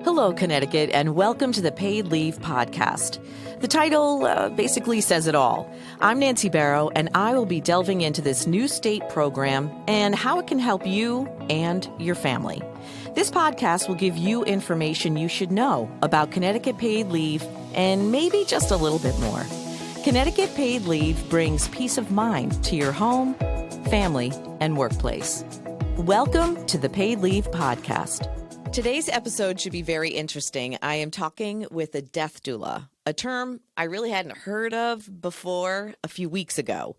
Hello, Connecticut, and welcome to the Paid Leave Podcast. The title basically says it all. I'm Nancy Barrow, and I will be delving into this new state program and how it can help you and your family. This podcast will give you information you should know about Connecticut paid leave and maybe just a little bit more. Connecticut paid leave brings peace of mind to your home, family, and workplace. Welcome to the Paid Leave Podcast. Today's episode should be very interesting. I am talking with a death doula, a term I really hadn't heard of before a few weeks ago.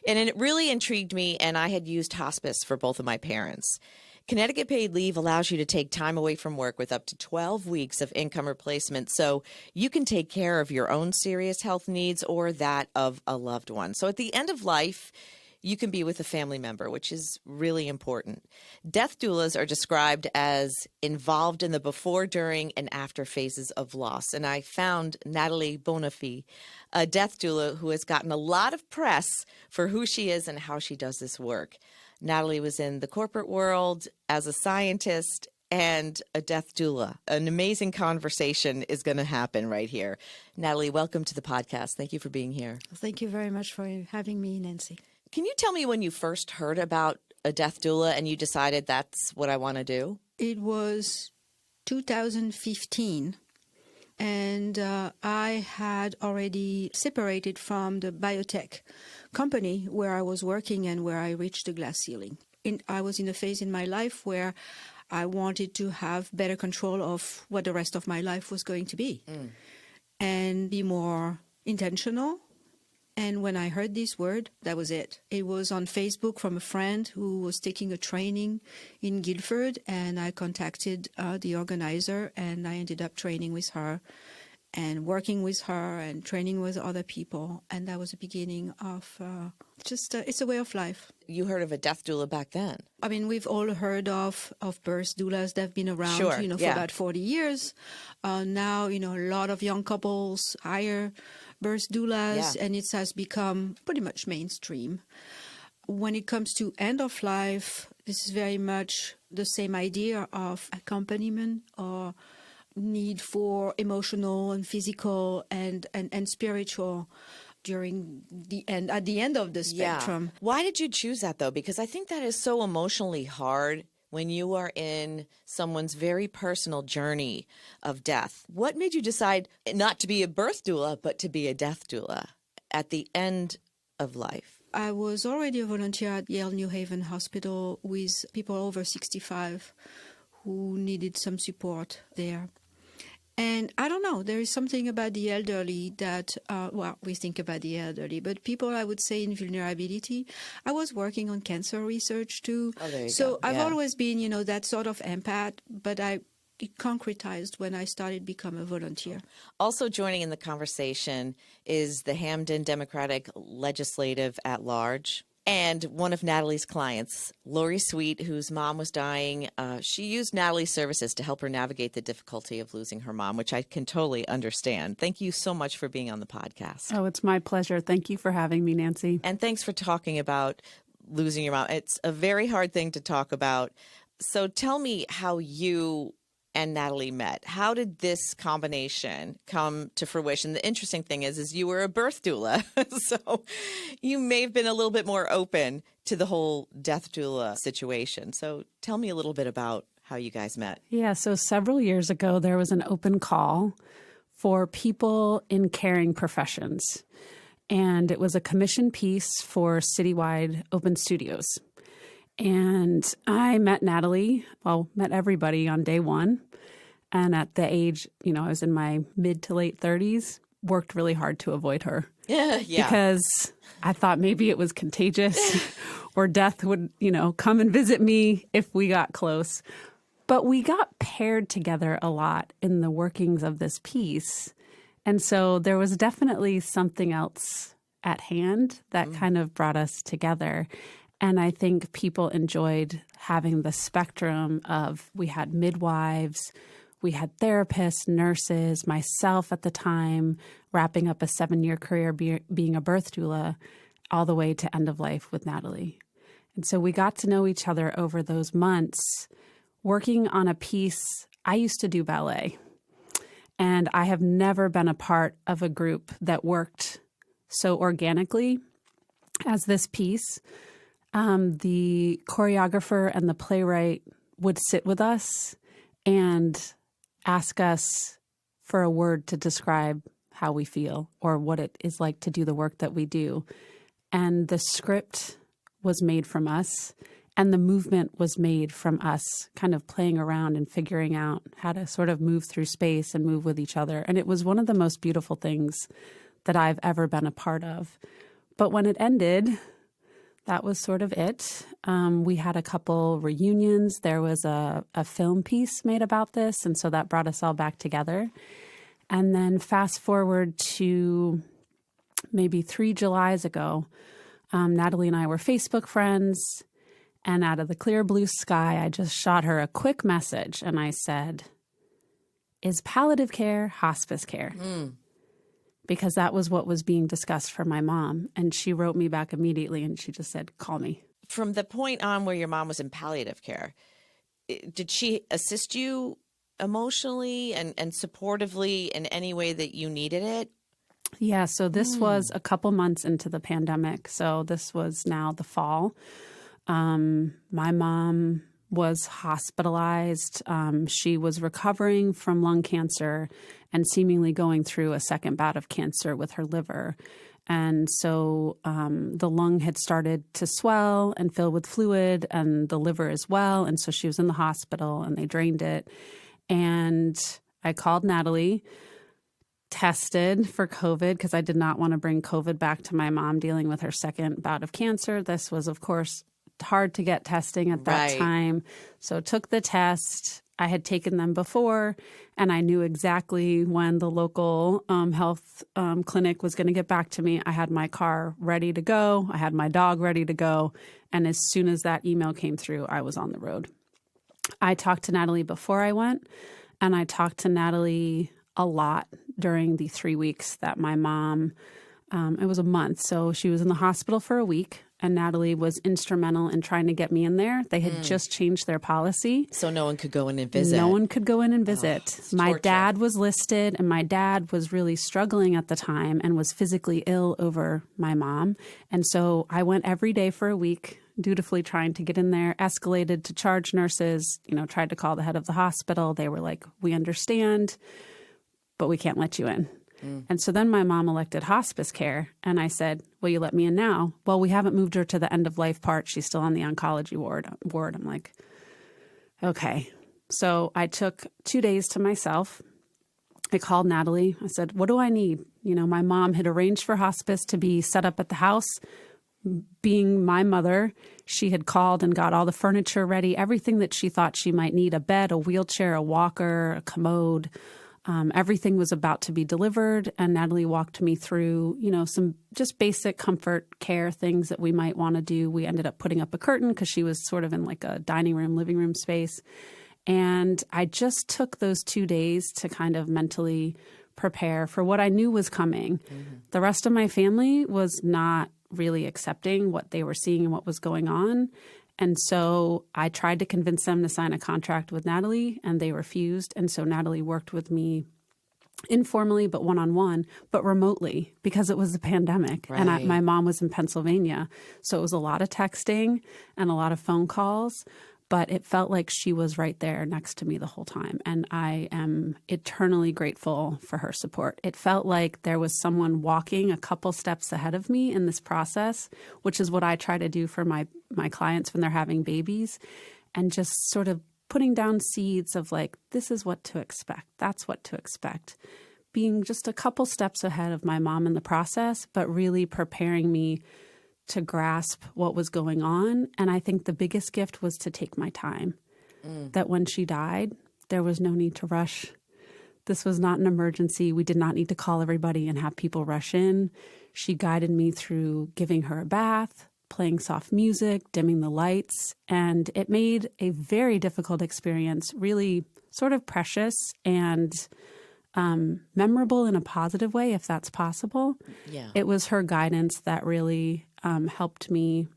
And it really intrigued me, and I had used hospice for both of my parents. Connecticut paid leave allows you to take time away from work with up to 12 weeks of income replacement, so you can take care of your own serious health needs or that of a loved one. So at the end of life, you can be with a family member, which is really important. Death doulas are described as involved in the before, during, and after phases of loss. And I found Nathalie Bonafe, a death doula who has gotten a lot of press for who she is and how she does this work. Nathalie was in the corporate world as a scientist and a death doula. An amazing conversation is going to happen right here. Nathalie, welcome to the podcast. Thank you for being here. Thank you very much for having me, Nancy. Can you tell me when you first heard about a death doula and you decided that's what I want to do? It was 2015, and I had already separated from the biotech company where I was working and where I reached the glass ceiling. I was in a phase in my life where I wanted to have better control of what the rest of my life was going to be and be more intentional. And when I heard this word, that was it. It was on Facebook from a friend who was taking a training in Guildford, and I contacted the organizer, and I ended up training with her and working with her and training with other people. And that was the beginning of it's a way of life. You heard of a death doula back then? I mean, we've all heard of birth doulas that have been around, Sure, for about 40 years. Now, a lot of young couples hire birth doulas, and it has become pretty much mainstream. When it comes to end of life, this is very much the same idea of accompaniment or need for emotional and physical and spiritual during at the end of the spectrum. Yeah. Why did you choose that, though? Because I think that is so emotionally hard when you are in someone's very personal journey of death. What made you decide not to be a birth doula, but to be a death doula at the end of life? I was already a volunteer at Yale New Haven Hospital with people over 65 who needed some support there. And I don't know, there is something about the elderly that, we think about the elderly, but people, I would say, in vulnerability. I was working on cancer research too. Oh, there you so go. I've always been, that sort of empath, but it concretized when I started become a volunteer. Also joining in the conversation is the Hamden Democratic Legislative at Large. And one of Nathalie's clients, Laurie Sweet, whose mom was dying, she used Nathalie's services to help her navigate the difficulty of losing her mom, which I can totally understand. Thank you so much for being on the podcast. Oh, it's my pleasure. Thank you for having me, Nancy. And thanks for talking about losing your mom. It's a very hard thing to talk about. So tell me how you and Nathalie met. How did this combination come to fruition? The interesting thing is you were a birth doula, so you may have been a little bit more open to the whole death doula situation. So tell me a little bit about how you guys met. Yeah, so several years ago, there was an open call for people in caring professions, and it was a commission piece for citywide open studios. And I met Nathalie, met everybody on day one. And at the age, I was in my mid to late 30s, worked really hard to avoid her. Yeah. Because I thought maybe it was contagious or death would, come and visit me if we got close. But we got paired together a lot in the workings of this piece. And so there was definitely something else at hand that kind of brought us together. And I think people enjoyed having the spectrum of, we had midwives, we had therapists, nurses, myself at the time, wrapping up a 7-year career being a birth doula, all the way to end of life with Nathalie. And so we got to know each other over those months, working on a piece I used to do ballet, and I have never been a part of a group that worked so organically as this piece. The choreographer and the playwright would sit with us and ask us for a word to describe how we feel or what it is like to do the work that we do. And the script was made from us, and the movement was made from us, kind of playing around and figuring out how to sort of move through space and move with each other. And it was one of the most beautiful things that I've ever been a part of. But when it ended, that was sort of it. We had a couple reunions. There was a film piece made about this, and so that brought us all back together. And then fast forward to maybe 3 Julys ago, Nathalie and I were Facebook friends, and out of the clear blue sky, I just shot her a quick message, and I said, "Is palliative care hospice care?" Because that was what was being discussed for my mom. And she wrote me back immediately, and she just said, "Call me." From the point on where your mom was in palliative care, did she assist you emotionally and supportively in any way that you needed it? Yeah, so this was a couple months into the pandemic. So this was now the fall. My mom was hospitalized. She was recovering from lung cancer and seemingly going through a second bout of cancer with her liver. And so the lung had started to swell and fill with fluid, and the liver as well. And so she was in the hospital, and they drained it. And I called Nathalie, tested for COVID because I did not want to bring COVID back to my mom dealing with her second bout of cancer. This was, of course, hard to get testing at that time. So took the test. I had taken them before, and I knew exactly when the local health clinic was going to get back to me. I had my car ready to go. I had my dog ready to go. And as soon as that email came through, I was on the road. I talked to Nathalie before I went, and I talked to Nathalie a lot during the 3 weeks that my mom, it was a month. So she was in the hospital for a week, and Nathalie was instrumental in trying to get me in there. They had just changed their policy. So no one could go in and visit. No one could go in and visit. My torture. dad was listed, and my dad was really struggling at the time and was physically ill over my mom. And so I went every day for a week, dutifully trying to get in there, escalated to charge nurses, tried to call the head of the hospital. They were like, "We understand, but we can't let you in." And so then my mom elected hospice care, and I said, "Will you let me in now?" "Well, we haven't moved her to the end of life part. She's still on the oncology ward. I'm like, okay. So I took 2 days to myself. I called Nathalie. I said, "What do I need?" My mom had arranged for hospice to be set up at the house. Being my mother, she had called and got all the furniture ready, everything that she thought she might need: a bed, a wheelchair, a walker, a commode. Everything was about to be delivered, and Nathalie walked me through, some just basic comfort care things that we might want to do. We ended up putting up a curtain because she was sort of in like a dining room, living room space. And I just took those 2 days to kind of mentally prepare for what I knew was coming. The rest of my family was not really accepting what they were seeing and what was going on. And so I tried to convince them to sign a contract with Nathalie, and they refused. And so Nathalie worked with me informally, but one-on-one, but remotely, because it was the pandemic. Right. And my mom was in Pennsylvania. So it was a lot of texting and a lot of phone calls, but it felt like she was right there next to me the whole time. And I am eternally grateful for her support. It felt like there was someone walking a couple steps ahead of me in this process, which is what I try to do for my clients when they're having babies, and just sort of putting down seeds of like, this is what to expect. That's what to expect. Being just a couple steps ahead of my mom in the process, but really preparing me to grasp what was going on. And I think the biggest gift was to take my time. That when she died, there was no need to rush. This was not an emergency. We did not need to call everybody and have people rush in. She guided me through giving her a bath, playing soft music, dimming the lights, and it made a very difficult experience really sort of precious and memorable in a positive way, if that's possible. Yeah. It was her guidance that really helped me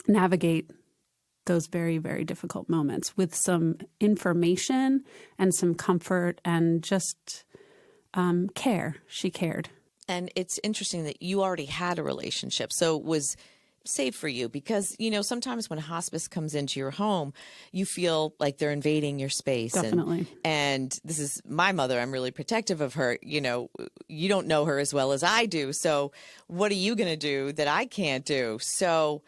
navigate those very, very difficult moments with some information and some comfort and just care. She cared. And it's interesting that you already had a relationship, so it was safe for you because, sometimes when hospice comes into your home, you feel like they're invading your space. Definitely. And this is my mother. I'm really protective of her. You don't know her as well as I do. So what are you going to do that I can't do? So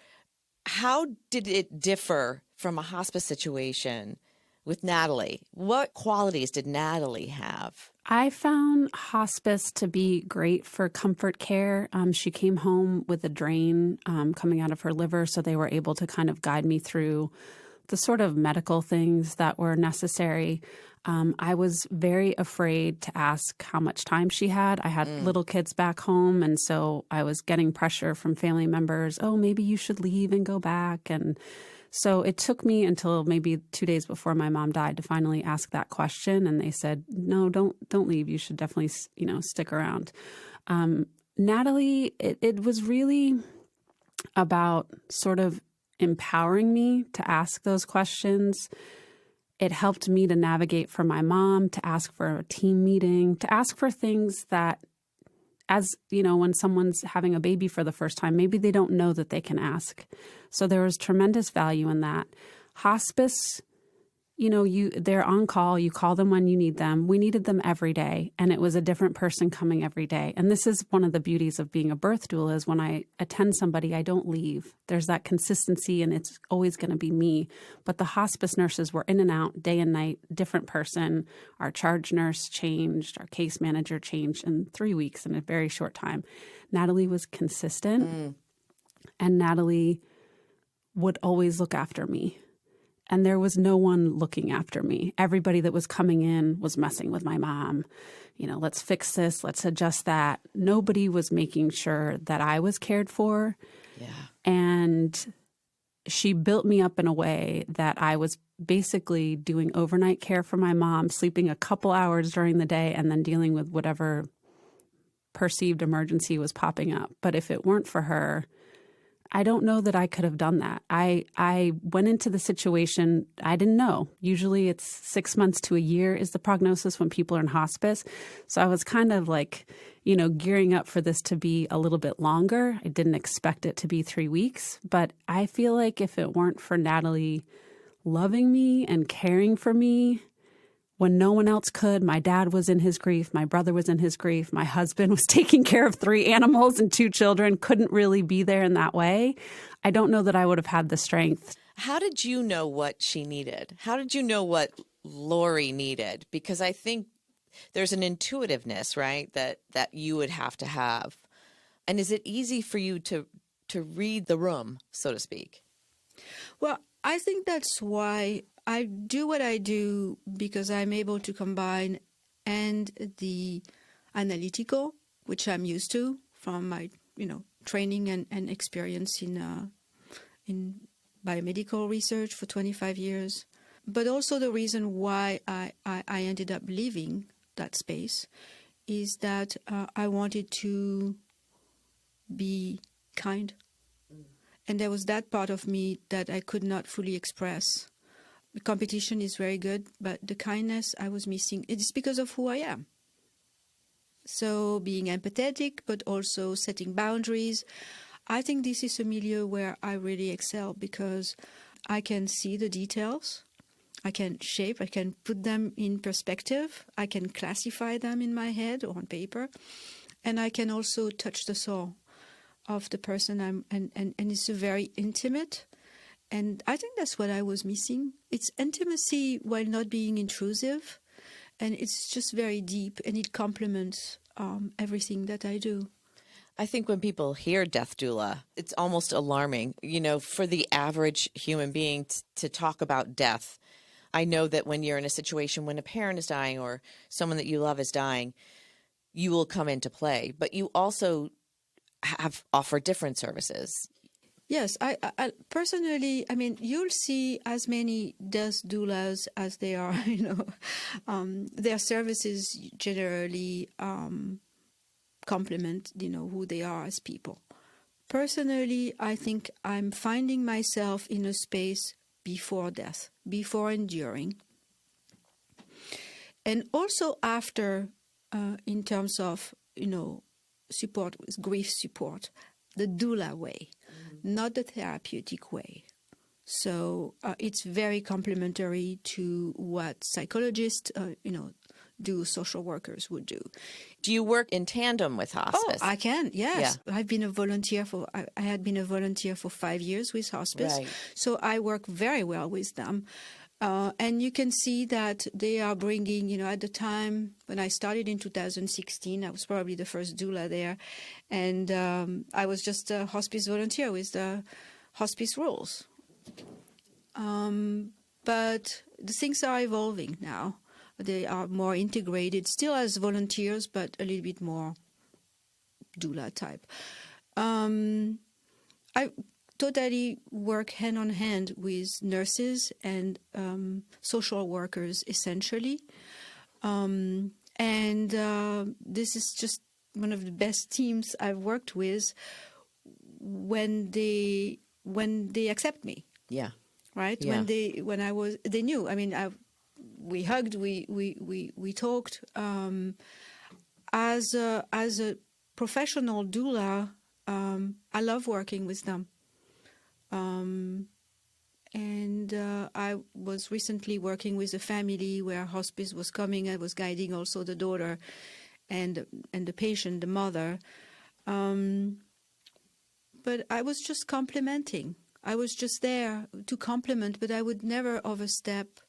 how did it differ from a hospice situation with Nathalie? What qualities did Nathalie have? I found hospice to be great for comfort care. She came home with a drain coming out of her liver, so they were able to kind of guide me through the sort of medical things that were necessary. I was very afraid to ask how much time she had. I had little kids back home, and so I was getting pressure from family members. Oh, maybe you should leave and go back. And so it took me until maybe 2 days before my mom died to finally ask that question. And they said, no, don't leave. You should definitely, stick around. Nathalie, it was really about sort of empowering me to ask those questions. It helped me to navigate for my mom, to ask for a team meeting, to ask for things that, as when someone's having a baby for the first time, maybe they don't know that they can ask. So there was tremendous value in that. Hospice, they're on call. You call them when you need them. We needed them every day, and it was a different person coming every day. And this is one of the beauties of being a birth doula is when I attend somebody, I don't leave. There's that consistency, and it's always going to be me. But the hospice nurses were in and out day and night, different person. Our charge nurse changed. Our case manager changed in 3 weeks in a very short time. Nathalie was consistent, and Nathalie would always look after me. And there was no one looking after me. Everybody that was coming in was messing with my mom. Let's fix this. Let's adjust that. Nobody was making sure that I was cared for. Yeah. And she built me up in a way that I was basically doing overnight care for my mom, sleeping a couple hours during the day, and then dealing with whatever perceived emergency was popping up. But if it weren't for her, I don't know that I could have done that. I went into the situation, I didn't know. Usually it's 6 months to a year is the prognosis when people are in hospice. So I was kind of like, gearing up for this to be a little bit longer. I didn't expect it to be 3 weeks. But I feel like if it weren't for Nathalie loving me and caring for me, when no one else could, my dad was in his grief, my brother was in his grief, my husband was taking care of 3 animals and 2 children, couldn't really be there in that way. I don't know that I would have had the strength. How did you know what she needed? How did you know what Laurie needed? Because I think there's an intuitiveness, right, that you would have to have. And is it easy for you to read the room, so to speak? Well, I think that's why I do what I do, because I'm able to combine and the analytical, which I'm used to from my, training and experience in biomedical research for 25 years. But also the reason why I ended up leaving that space is that I wanted to be kind. And there was that part of me that I could not fully express. The competition is very good, but the kindness I was missing, it is because of who I am. So being empathetic, but also setting boundaries. I think this is a milieu where I really excel because I can see the details. I can shape, I can put them in perspective. I can classify them in my head or on paper. And I can also touch the soul of the person and it's a very intimate. And I think that's what I was missing. It's intimacy while not being intrusive. And it's just very deep and it complements everything that I do. I think when people hear death doula, it's almost alarming, for the average human being to talk about death. I know that when you're in a situation when a parent is dying or someone that you love is dying, you will come into play. But you also offer different services. Yes, I personally, you'll see as many death doulas as they are, their services generally complement, who they are as people. Personally, I think I'm finding myself in a space before death, before and during. And also after, in terms of, support, grief support, the doula way, not the therapeutic way. So it's very complementary to what psychologists, do, social workers would do. Do you work in tandem with hospice? Oh, I can, yes. Yeah. I've been a volunteer I had been a volunteer for 5 years with hospice. Right. So I work very well with them. And you can see that they are bringing, at the time when I started in 2016, I was probably the first doula there. And I was just a hospice volunteer with the hospice rules. But the things are evolving now. They are more integrated, still as volunteers, but a little bit more doula type. I totally work hand on hand with nurses and social workers, essentially. And this is just one of the best teams I've worked with when they accept me. Yeah. Right? Yeah. They knew. I mean, we hugged, we talked. As a professional doula, I love working with them. And I was recently working with a family where hospice was coming. I was guiding also the daughter and the patient, the mother. But I was just complimenting. I was just there to compliment, but I would never overstep,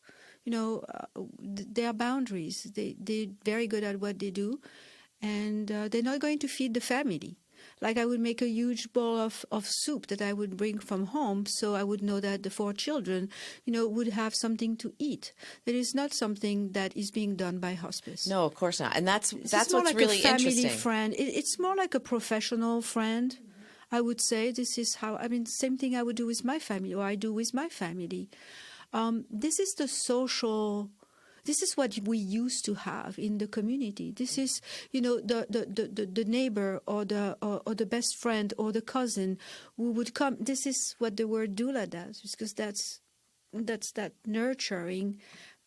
their boundaries. They're very good at what they do, and they're not going to feed the family. Like I would make a huge bowl of soup that I would bring from home, so I would know that the 4 children, would have something to eat. That is not something that is being done by hospice. No, of course not. And that's what's like really a family interesting. Friend. It's more like a professional friend. I would say this is how, same thing I would do with my family, or I do with my family. This is the social, this is what we used to have in the community. This is, the neighbor or the best friend or the cousin who would come. This is what the word doula does, because that's that nurturing.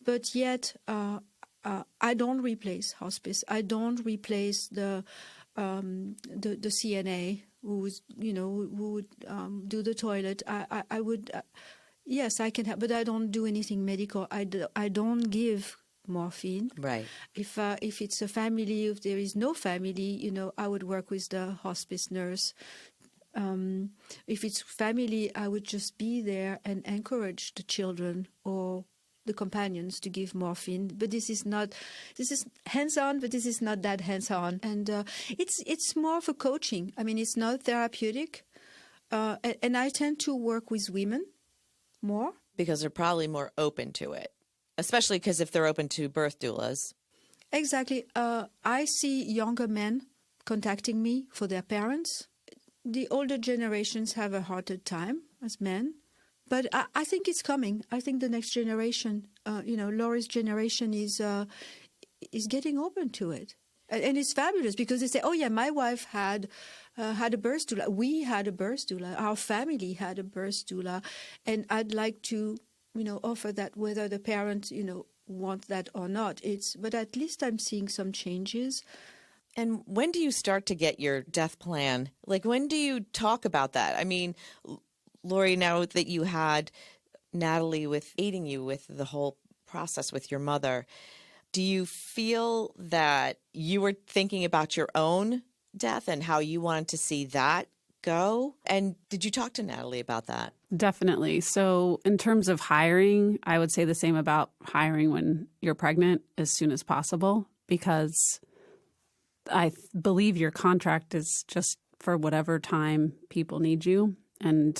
But yet, I don't replace hospice. I don't replace the CNA who would do the toilet. I would, yes, I can help, but I don't do anything medical. I don't give morphine. Right. If it's a family, if there is no family, I would work with the hospice nurse. If it's family, I would just be there and encourage the children or the companions to give morphine. But this is hands-on, but this is not that hands-on. And it's more of a coaching. It's not therapeutic. And I tend to work with women more. Because they're probably more open to it, especially because if they're open to birth doulas. Exactly. I see younger men contacting me for their parents. The older generations have a harder time as men. But I think it's coming. I think the next generation, Laurie's generation is getting open to it. And it's fabulous because they say, oh, yeah, my wife had a birth doula. We had a birth doula. Our family had a birth doula. And I'd like to, offer that whether the parents, want that or not. But at least I'm seeing some changes. And when do you start to get your death plan? Like, when do you talk about that? Laurie, now that you had Nathalie aiding you with the whole process with your mother, do you feel that you were thinking about your own death and how you wanted to see that go? And did you talk to Nathalie about that? Definitely. So in terms of hiring, I would say the same about hiring when you're pregnant as soon as possible, because I believe your contract is just for whatever time people need you. And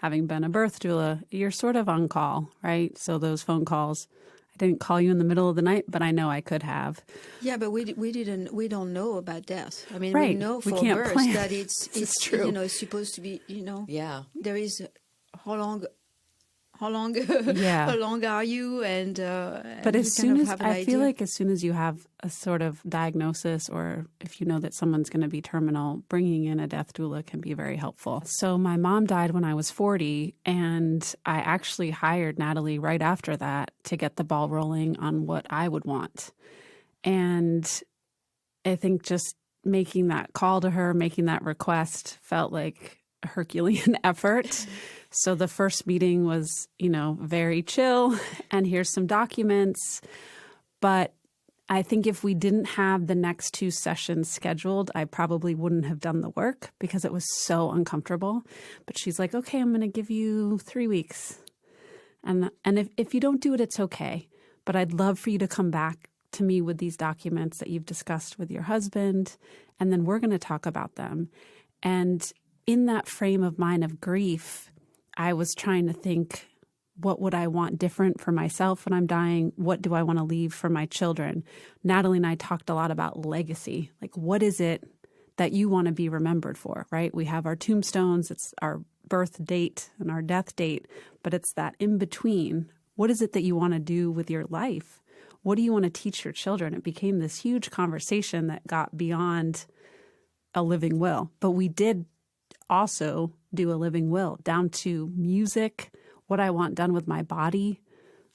having been a birth doula, you're sort of on call, right? So those phone calls, I didn't call you in the middle of the night, but I know I could have. Yeah, but we don't know about death. Right. We know for birth plan. that it's true. It's supposed to be, Yeah. there is how how long Yeah. how long are you, and But you as kind soon of as have an I feel idea. like as soon as you have a sort of diagnosis, or if you know that someone's going to be terminal, bringing in a death doula can be very helpful. So my mom died when I was 40, and I actually hired Nathalie right after that to get the ball rolling on what I would want. And I think just making that call to her, making that request felt like a Herculean effort. So the first meeting was, very chill, and here's some documents. But I think if we didn't have the next 2 sessions scheduled, I probably wouldn't have done the work because it was so uncomfortable. But she's like, okay, I'm going to give you 3 weeks. And if you don't do it, it's okay. But I'd love for you to come back to me with these documents that you've discussed with your husband, and then we're going to talk about them. And in that frame of mind of grief, I was trying to think, what would I want different for myself when I'm dying? What do I want to leave for my children? Nathalie and I talked a lot about legacy. Like, what is it that you want to be remembered for, right? We have our tombstones, it's our birth date and our death date, but it's that in between. What is it that you want to do with your life? What do you want to teach your children? It became this huge conversation that got beyond a living will. But we did also do a living will down to music, what I want done with my body.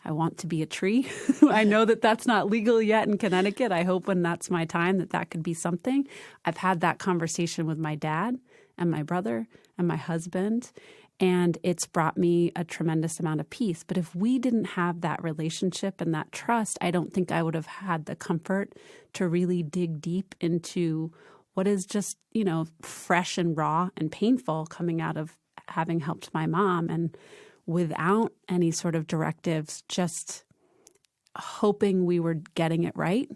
I want to be a tree. I know that that's not legal yet in Connecticut. I hope when that's my time that could be something. I've had that conversation with my dad and my brother and my husband, and it's brought me a tremendous amount of peace. But if we didn't have that relationship and that trust, I don't think I would have had the comfort to really dig deep into what is just, fresh and raw and painful coming out of having helped my mom, and without any sort of directives, just hoping we were getting it right,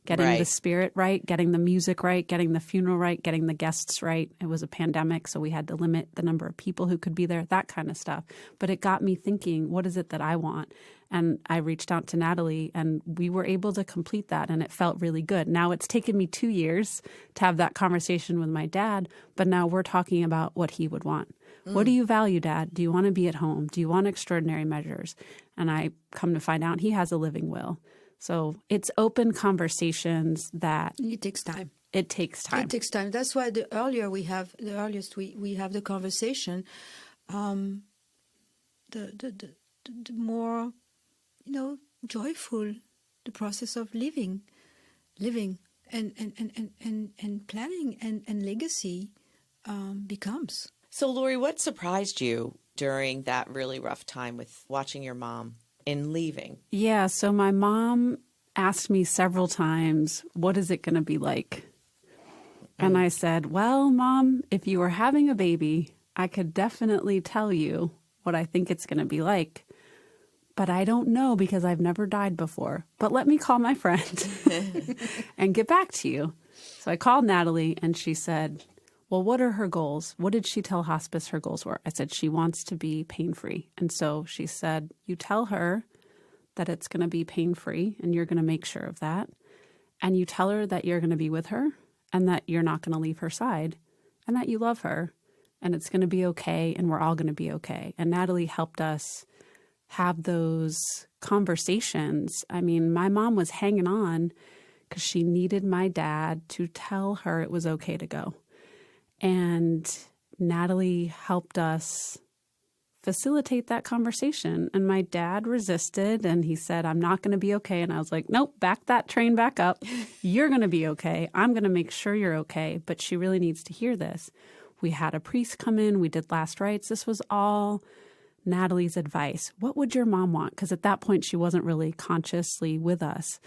getting the spirit right, getting the music right, getting the funeral right, getting the guests right. It was a pandemic, so we had to limit the number of people who could be there, that kind of stuff. But it got me thinking, what is it that I want? And I reached out to Nathalie, and we were able to complete that, and it felt really good. Now it's taken me 2 years to have that conversation with my dad, but now we're talking about what he would want. What do you value, Dad? Do you want to be at home? Do you want extraordinary measures? And I come to find out he has a living will. So it's open conversations that It takes time. it takes time. It takes time. That's why the earliest we have the conversation, the more, joyful the process of living and planning and legacy becomes. So, Laurie, what surprised you during that really rough time with watching your mom in leaving? Yeah, so my mom asked me several times, what is it going to be like? And I said, well, Mom, if you were having a baby, I could definitely tell you what I think it's going to be like. But I don't know because I've never died before. But let me call my friend and get back to you. So I called Nathalie, and she said, well, what are her goals? What did she tell hospice her goals were? I said, she wants to be pain-free. And so she said, you tell her that it's going to be pain-free, and you're going to make sure of that. And you tell her that you're going to be with her, and that you're not going to leave her side, and that you love her, and it's going to be okay, and we're all going to be okay. And Nathalie helped us have those conversations. I mean, my mom was hanging on because she needed my dad to tell her it was okay to go. And Nathalie helped us facilitate that conversation. And my dad resisted, and he said, I'm not going to be okay. And I was like, nope, back that train back up. You're going to be okay. I'm going to make sure you're okay. But she really needs to hear this. We had a priest come in. We did last rites. This was all Nathalie's advice. What would your mom want? Because at that point, she wasn't really consciously with us.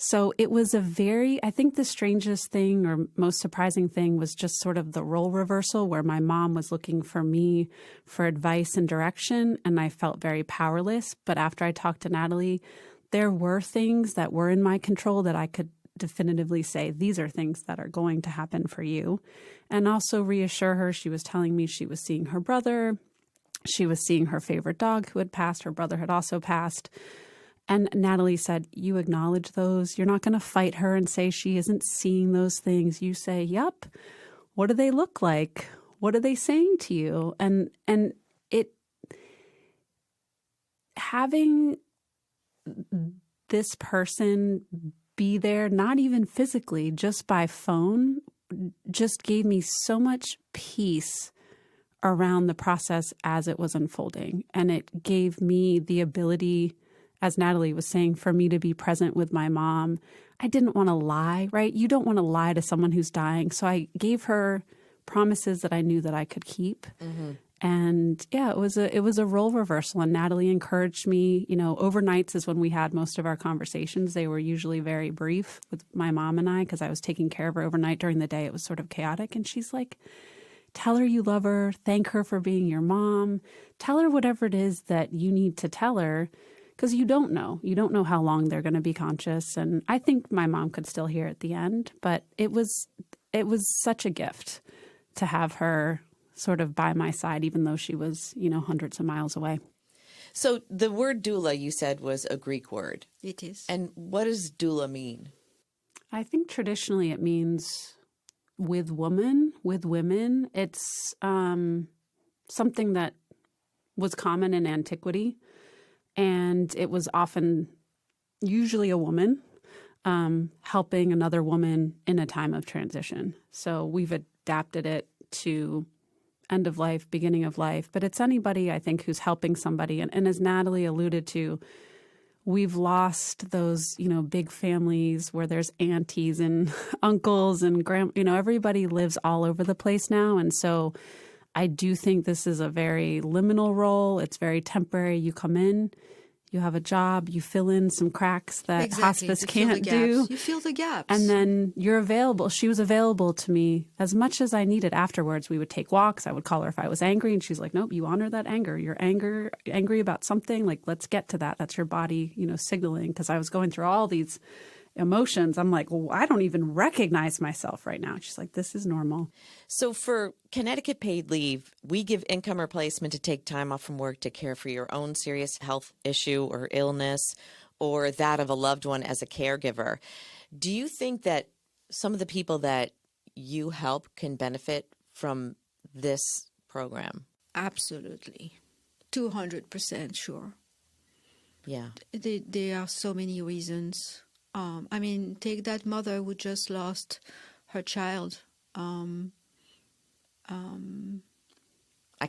So it was I think the strangest thing or most surprising thing was just sort of the role reversal, where my mom was looking for me for advice and direction, and I felt very powerless. But after I talked to Nathalie, there were things that were in my control that I could definitively say, these are things that are going to happen for you. And also reassure her. She was telling me she was seeing her brother. She was seeing her favorite dog who had passed. Her brother had also passed. And Nathalie said, you acknowledge those. You're not going to fight her and say she isn't seeing those things. You say, yep. What do they look like? What are they saying to you? And having this person be there, not even physically, just by phone, just gave me so much peace around the process as it was unfolding. And it gave me the ability, as Nathalie was saying, for me to be present with my mom. I didn't want to lie, right? You don't want to lie to someone who's dying. So I gave her promises that I knew that I could keep. Mm-hmm. And yeah, it was a role reversal. And Nathalie encouraged me, overnights is when we had most of our conversations. They were usually very brief with my mom and I, because I was taking care of her overnight. During the day, it was sort of chaotic. And she's like, tell her you love her, thank her for being your mom, tell her whatever it is that you need to tell her, because you don't know how long they're going to be conscious. And I think my mom could still hear at the end, but it was such a gift to have her sort of by my side, even though she was, hundreds of miles away. So the word doula, you said, was a Greek word. It is. And what does doula mean? I think traditionally it means with women. It's something that was common in antiquity, and it was often usually a woman helping another woman in a time of transition. So we've adapted it to end of life, beginning of life, but it's anybody, I think, who's helping somebody. And as Nathalie alluded to, we've lost those, big families where there's aunties and uncles and everybody lives all over the place now. And so I do think this is a very liminal role. It's very temporary. You come in, you have a job, you fill in some cracks that hospice can't do. You fill the gaps. And then you're available. She was available to me as much as I needed afterwards. We would take walks. I would call her if I was angry. And she's like, nope, you honor that anger. You're angry about something. Like, let's get to that. That's your body, signaling. Because I was going through all these emotions. I'm like, well, I don't even recognize myself right now. She's like, this is normal. So for Connecticut paid leave, we give income replacement to take time off from work to care for your own serious health issue or illness, or that of a loved one as a caregiver. Do you think that some of the people that you help can benefit from this program? Absolutely. 200% sure. Yeah. There are so many reasons. Take that mother who just lost her child. I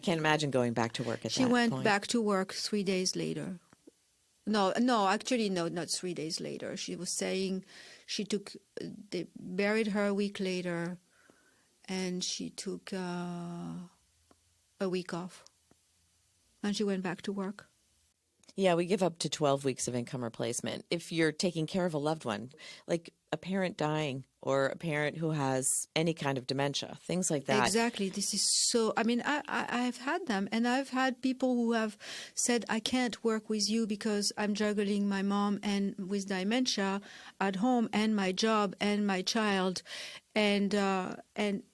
can't imagine going back to work at that point. She went back to work 3 days later. No, actually, not 3 days later. She was saying they buried her a week later, and she took a week off. And she went back to work. Yeah, we give up to 12 weeks of income replacement. If you're taking care of a loved one, like a parent dying or a parent who has any kind of dementia, things like that. Exactly. This is so, I've had them, and I've had people who have said, I can't work with you because I'm juggling my mom and with dementia at home and my job and my child. And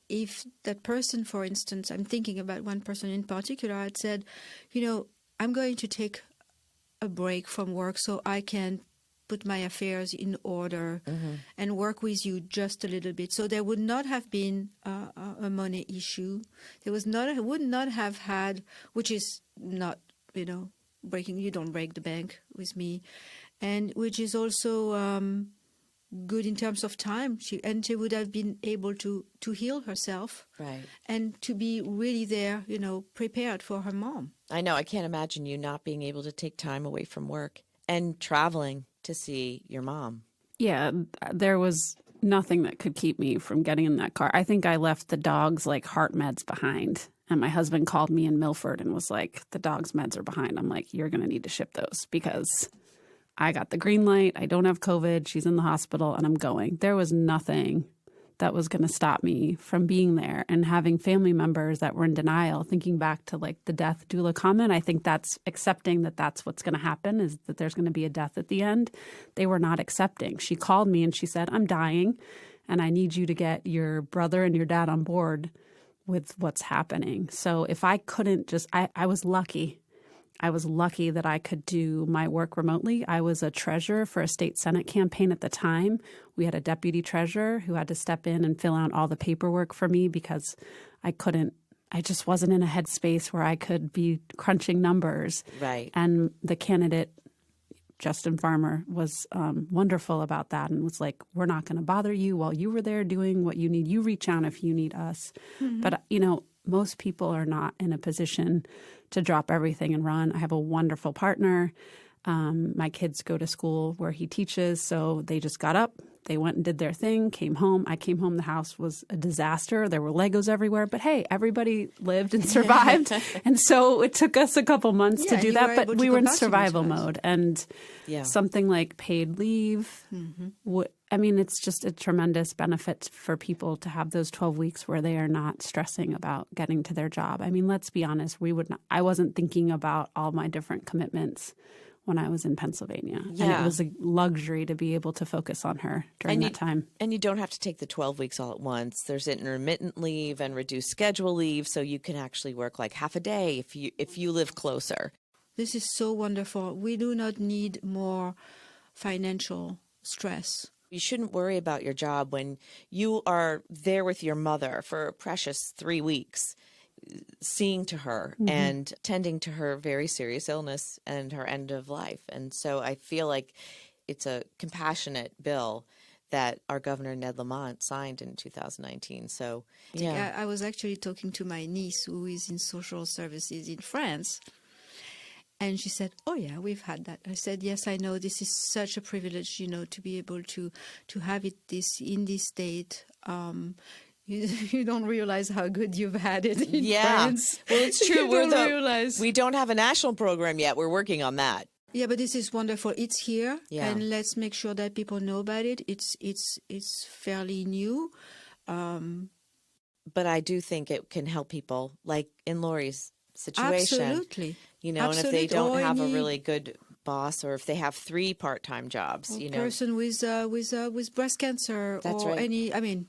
if that person, for instance, I'm thinking about one person in particular, had said, I'm going to take a break from work so I can put my affairs in order and work with you just a little bit. So there would not have been a money issue. Would not have had, which is not, breaking. You don't break the bank with me, and which is also good in terms of time. She would have been able to heal herself, right, and to be really there, prepared for her mom. I know. I can't imagine you not being able to take time away from work and traveling to see your mom. Yeah, there was nothing that could keep me from getting in that car. I think I left the dog's heart meds behind. And my husband called me in Milford and was like, the dog's meds are behind. I'm like, you're going to need to ship those because I got the green light. I don't have COVID. She's in the hospital and I'm going. There was nothing that was going to stop me from being there, and having family members that were in denial. Thinking back to the death doula comment, I think that's accepting that that's what's going to happen, is that there's going to be a death at the end. They were not accepting. She called me and she said, I'm dying and I need you to get your brother and your dad on board with what's happening. So if I couldn't I was lucky. I was lucky that I could do my work remotely. I was a treasurer for a state Senate campaign at the time. We had a deputy treasurer who had to step in and fill out all the paperwork for me because I couldn't I just wasn't in a headspace where I could be crunching numbers. Right. And the candidate, Justin Farmer, was wonderful about that and was like, we're not going to bother you while you were there doing what you need. You reach out if you need us. Mm-hmm. But, most people are not in a position to drop everything and run. I have a wonderful partner. My kids go to school where he teaches, so they just got up. They went and did their thing, came home. I came home. The house was a disaster. There were Legos everywhere. But hey, everybody lived and survived. And so it took us a couple months to do that. But we were in survival mode. And something like paid leave, it's just a tremendous benefit for people to have those 12 weeks where they are not stressing about getting to their job. I mean, let's be honest. I wasn't thinking about all my different commitments when I was in Pennsylvania. Yeah. And it was a luxury to be able to focus on her during that time. And you don't have to take the 12 weeks all at once. There's intermittent leave and reduced schedule leave, so you can actually work like half a day if you live closer. This is so wonderful. We do not need more financial stress. You shouldn't worry about your job when you are there with your mother for a precious 3 weeks, seeing to her and tending to her very serious illness and her end of life. And so I feel like it's a compassionate bill that our Governor Ned Lamont signed in 2019. So, yeah. I was actually talking to my niece who is in social services in France. And she said, oh, yeah, we've had that. I said, yes, I know. This is such a privilege, to be able to have it in this state. You don't realize how good you've had it in France. Well, it's true. We don't have a national program yet. We're working on that. Yeah, but this is wonderful. It's here, and let's make sure that people know about it. It's fairly new. But I do think it can help people, like in Laurie's situation. Absolutely. And if they don't have a really good boss, or if they have 3 part-time jobs, a person with breast cancer. That's or right.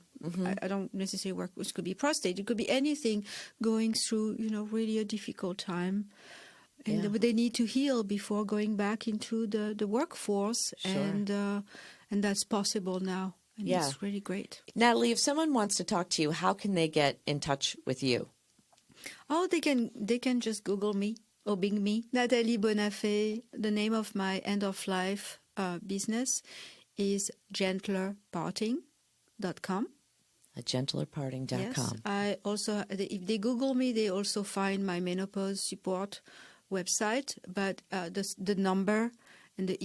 I don't necessarily work. It could be prostate. It could be anything going through, really a difficult time. And they need to heal before going back into the workforce. Sure. And that's possible now. And it's really great. Nathalie, if someone wants to talk to you, how can they get in touch with you? Oh, they can just Google me or Bing me. Nathalie Bonafe. The name of my end-of-life business is gentlerparting.com. gentlerparting.com. Yes. I also, if they Google me, they also find my menopause support website. But the number and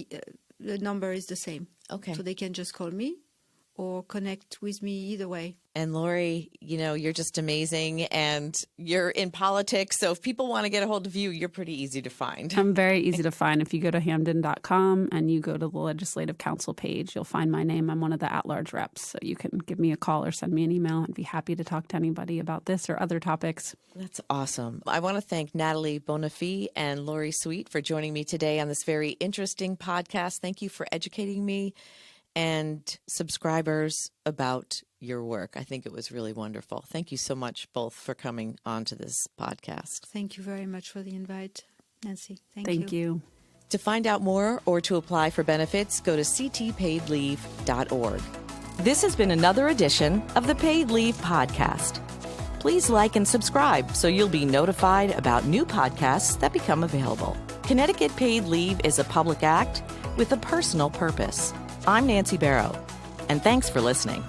the number is the same. Okay. So they can just call me or connect with me either way. And Laurie, you're just amazing, and you're in politics. So if people want to get a hold of you, you're pretty easy to find. I'm very easy to find. If you go to Hamden.com and you go to the Legislative Council page, you'll find my name. I'm one of the at-large reps. So you can give me a call or send me an email. I'd be happy to talk to anybody about this or other topics. That's awesome. I want to thank Nathalie Bonafe and Laurie Sweet for joining me today on this very interesting podcast. Thank you for educating me and subscribers about your work. I think it was really wonderful. Thank you so much both for coming on to this podcast. Thank you very much for the invite, Nancy. Thank you. To find out more or to apply for benefits, go to ctpaidleave.org. This has been another edition of the Paid Leave Podcast. Please like and subscribe so you'll be notified about new podcasts that become available. Connecticut Paid Leave is a public act with a personal purpose. I'm Nancy Barrow, and thanks for listening.